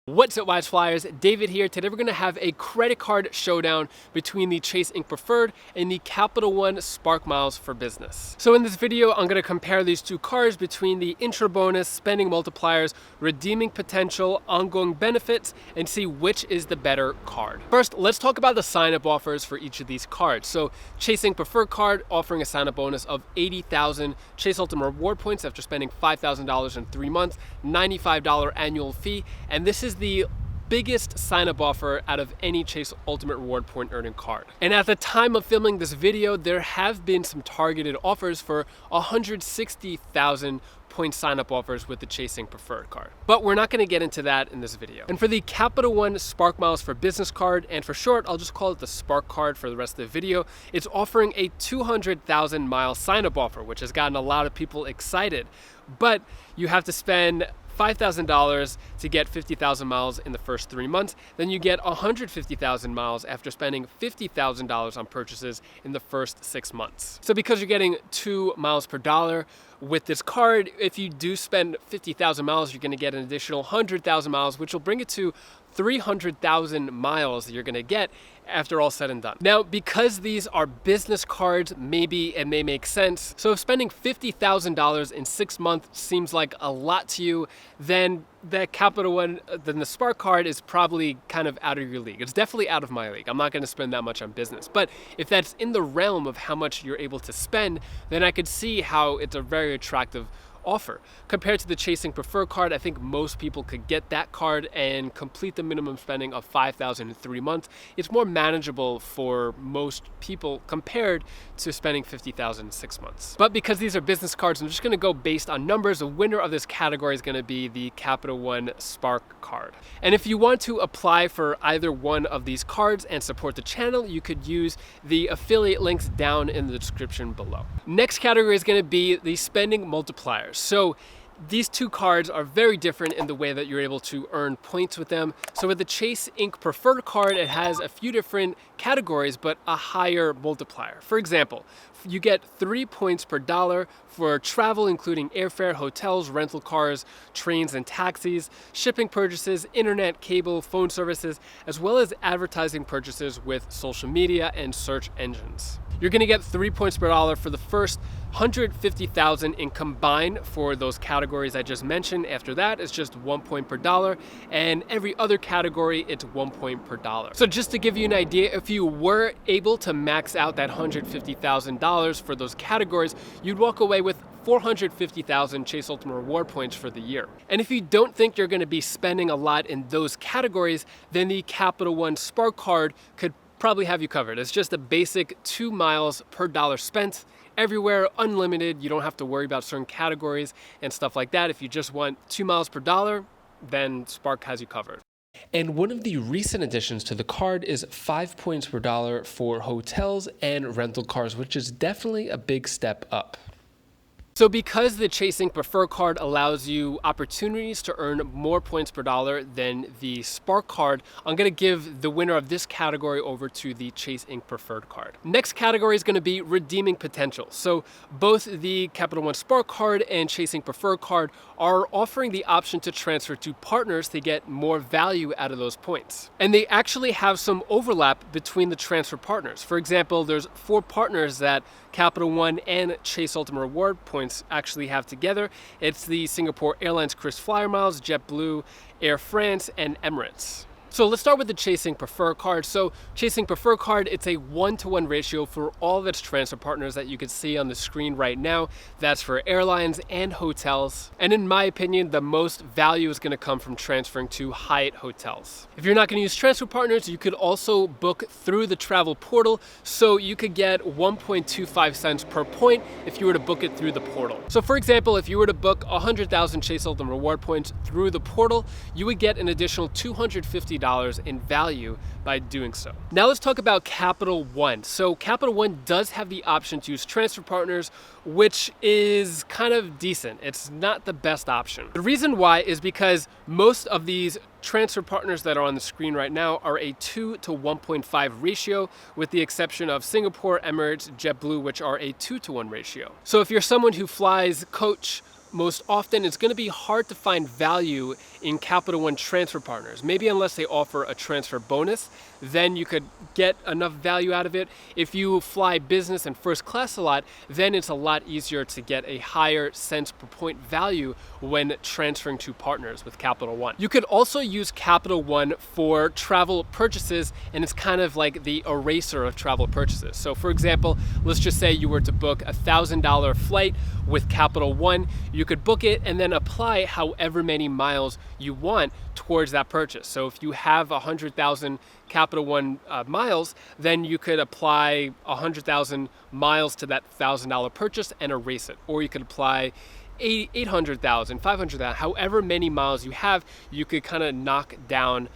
What's up, Wise Flyers? David here. Today we're going to have a credit card showdown between the Chase Ink Preferred and the Capital One Spark Miles for Business. So in this video, I'm going to compare these two cards between the intro bonus, spending multipliers, redeeming potential, ongoing benefits, and see which is the better card. First, let's talk about the sign-up offers for each of these cards. So Chase Ink Preferred card offering a sign-up bonus of 80,000 Chase Ultimate Reward points after spending $5,000 in 3 months, $95 annual fee, and this is the biggest sign-up offer out of any Chase Ultimate Reward point earning card. And at the time of filming this video, there have been some targeted offers for 160,000 point sign-up offers with the Chase Ink Preferred card. But we're not going to get into that in this video. And for the Capital One Spark Miles for Business card, and for short, I'll just call it the Spark card for the rest of the video, it's offering a 200,000 mile sign-up offer, which has gotten a lot of people excited. But you have to spend $5,000 to get 50,000 miles in the first 3 months. Then you get 150,000 miles after spending $50,000 on purchases in the first 6 months. So because you're getting 2 miles per dollar with this card, if you do spend 50,000 miles, you're going to get an additional 100,000 miles, which will bring it to 300,000 miles that you're going to get after all said and done. Now, because these are business cards, maybe it may make sense. So if spending $50,000 in 6 months seems like a lot to you, then the Capital One, then the Spark card is probably kind of out of your league. It's definitely out of my league. I'm not going to spend that much on business. But if that's in the realm of how much you're able to spend, then I could see how it's a very attractive offer. Compared to the Chase Ink Preferred card, I think most people could get that card and complete the minimum spending of $5,000 in 3 months. It's more manageable for most people compared to spending $50,000 in 6 months. But because these are business cards, I'm just going to go based on numbers. The winner of this category is going to be the Capital One Spark card. And if you want to apply for either one of these cards and support the channel, you could use the affiliate links down in the description below. Next category is going to be the spending multipliers. So these two cards are very different in the way that you're able to earn points with them. So with the Chase Ink Preferred card, it has a few different categories, but a higher multiplier. For example, you get 3 points per dollar for travel, including airfare, hotels, rental cars, trains and taxis, shipping purchases, internet, cable, phone services, as well as advertising purchases with social media and search engines. You're going to get 3 points per dollar for the first 150,000 in combined for those categories I just mentioned. After that, it's just 1 point per dollar, and every other category, it's 1 point per dollar. So just to give you an idea, if you were able to max out that $150,000 for those categories, you'd walk away with 450,000 Chase Ultimate Reward points for the year. And if you don't think you're going to be spending a lot in those categories, then the Capital One Spark card could probably have you covered. It's just a basic 2 miles per dollar spent everywhere, unlimited. You don't have to worry about certain categories and stuff like that. If you just want 2 miles per dollar, then Spark has you covered. And one of the recent additions to the card is 5 points per dollar for hotels and rental cars, which is definitely a big step up. So because the Chase Ink Preferred card allows you opportunities to earn more points per dollar than the Spark card, I'm going to give the winner of this category over to the Chase Ink Preferred card. Next category is going to be redeeming potential. So both the Capital One Spark card and Chase Ink Preferred card are offering the option to transfer to partners to get more value out of those points. And they actually have some overlap between the transfer partners. For example, there's 4 partners that Capital One and Chase Ultimate Reward points actually have together. It's the Singapore Airlines Kris Flyer Miles, JetBlue, Air France, and Emirates. So let's start with the Chase Ink Preferred card. So Chase Ink Preferred card, it's a 1-to-1 ratio for all of its transfer partners that you can see on the screen right now. That's for airlines and hotels. And in my opinion, the most value is going to come from transferring to Hyatt hotels. If you're not going to use transfer partners, you could also book through the travel portal. So you could get 1.25 cents per point if you were to book it through the portal. So for example, if you were to book 100,000 Chase Ultimate Reward points through the portal, you would get an additional $250 in value by doing so. Now let's talk about Capital One. So Capital One does have the option to use transfer partners, which is kind of decent. It's not the best option. The reason why is because most of these transfer partners that are on the screen right now are a 2 to 1.5 ratio, with the exception of Singapore, Emirates, JetBlue, which are a 2-to-1 ratio. So if you're someone who flies coach most often it's going to be hard to find value in Capital One transfer partners. Maybe unless they offer a transfer bonus, then you could get enough value out of it. If you fly business and first class a lot, then it's a lot easier to get a higher cents per point value when transferring to partners with Capital One. You could also use Capital One for travel purchases, and it's kind of like the eraser of travel purchases. So for example, let's just say you were to book a $1,000 flight with Capital One. You could book it and then apply however many miles you want towards that purchase. So if you have 100,000 Capital One miles, then you could apply 100,000 miles to that $1,000 purchase and erase it. Or you could apply 800,000, 500,000, however many miles you have, you could kind of knock down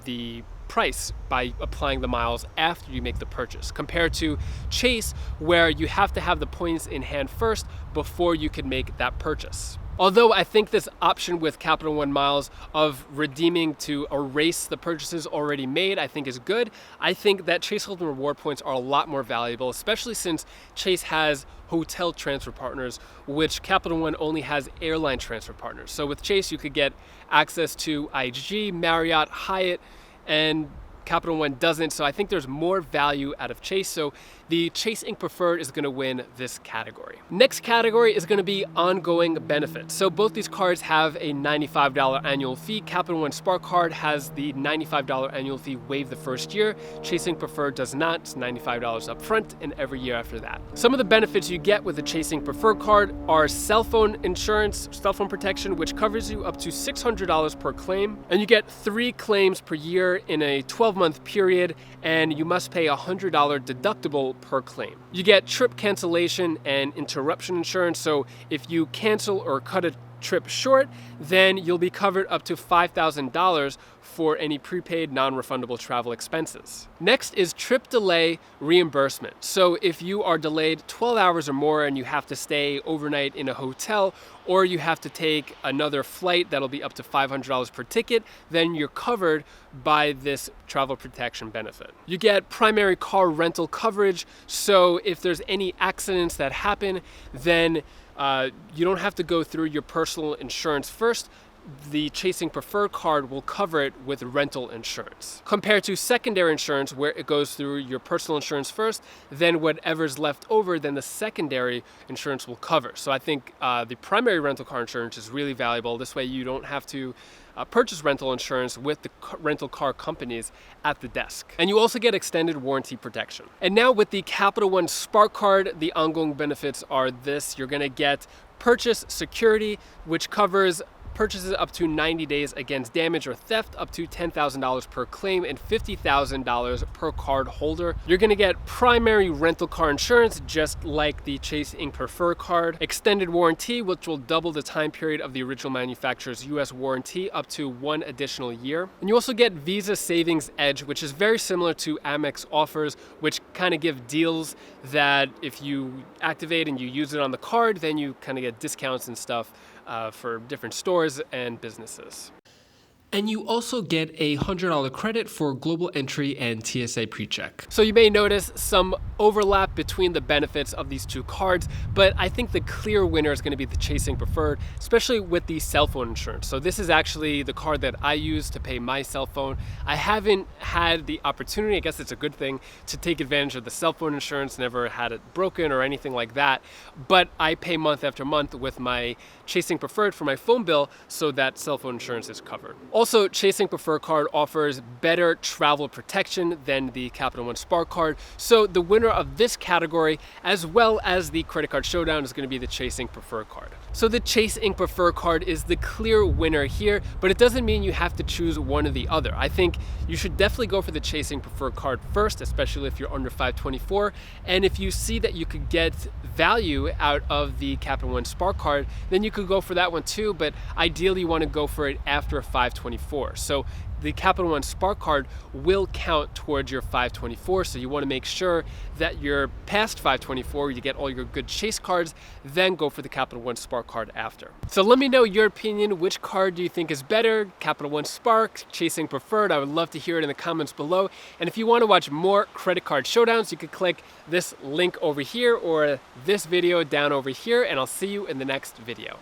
the price by applying the miles after you make the purchase, compared to Chase, where you have to have the points in hand first before you can make that purchase. Although I think this option with Capital One miles of redeeming to erase the purchases already made, I think is good. I think that Chase Ultimate Reward points are a lot more valuable, especially since Chase has hotel transfer partners, which Capital One only has airline transfer partners. So with Chase, you could get access to IHG, Marriott, Hyatt, and Capital One doesn't. So I think there's more value out of Chase. So the Chase Inc. Preferred is going to win this category. Next category is going to be ongoing benefits. So both these cards have a $95 annual fee. Capital One Spark card has the $95 annual fee waived the first year. Chase Inc. Preferred does not. It's $95 up front and every year after that. Some of the benefits you get with the Chase Inc. Preferred card are cell phone insurance, cell phone protection, which covers you up to $600 per claim. And you get 3 claims per year in a 12-month period, and you must pay a $100 deductible per claim. You get trip cancellation and interruption insurance, so if you cancel or cut a trip short, then you'll be covered up to $5,000 for any prepaid non-refundable travel expenses. Next is trip delay reimbursement. So if you are delayed 12 hours or more and you have to stay overnight in a hotel, or you have to take another flight that'll be up to $500 per ticket, then you're covered by this travel protection benefit. You get primary car rental coverage, so if there's any accidents that happen, then you don't have to go through your personal insurance first. The Chase Inc. Preferred card will cover it with rental insurance. Compared to secondary insurance, where it goes through your personal insurance first, then whatever's left over, then the secondary insurance will cover. So I think the primary rental car insurance is really valuable. This way you don't have to purchase rental insurance with the rental car companies at the desk. And you also get extended warranty protection. And now with the Capital One Spark card, the ongoing benefits are this. You're gonna get purchase security, which covers purchases up to 90 days against damage or theft, up to $10,000 per claim and $50,000 per card holder. You're gonna get primary rental car insurance, just like the Chase Inc. Preferred card. Extended warranty, which will double the time period of the original manufacturer's US warranty up to 1 additional year. And you also get Visa Savings Edge, which is very similar to Amex offers, which kind of give deals that if you activate and you use it on the card, then you kind of get discounts and stuff for different stores and businesses. And you also get a $100 credit for global entry and TSA PreCheck. So you may notice some overlap between the benefits of these two cards, but I think the clear winner is going to be the Chase Inc. Preferred, especially with the cell phone insurance. So this is actually the card that I use to pay my cell phone. I haven't had the opportunity, I guess it's a good thing, to take advantage of the cell phone insurance, never had it broken or anything like that, but I pay month after month with my Chase Inc. Preferred for my phone bill, so that cell phone insurance is covered. Also, Chase Inc. Preferred card offers better travel protection than the Capital One Spark card. So the winner of this category, as well as the credit card showdown, is going to be the Chase Inc. Preferred card. So the Chase Inc. Preferred card is the clear winner here, but it doesn't mean you have to choose one or the other. I think you should definitely go for the Chase Inc. Preferred card first, especially if you're under 524. And if you see that you could get value out of the Capital One Spark card, then you could go for that one too, but ideally you want to go for it after 524. So the Capital One Spark card will count towards your 524, so you want to make sure that you're past 524, you get all your good Chase cards, then go for the Capital One Spark card after. So let me know your opinion. Which card do you think is better? Capital One Spark, Chase Ink Preferred? I would love to hear it in the comments below. And if you want to watch more credit card showdowns, you could click this link over here or this video down over here, and I'll see you in the next video.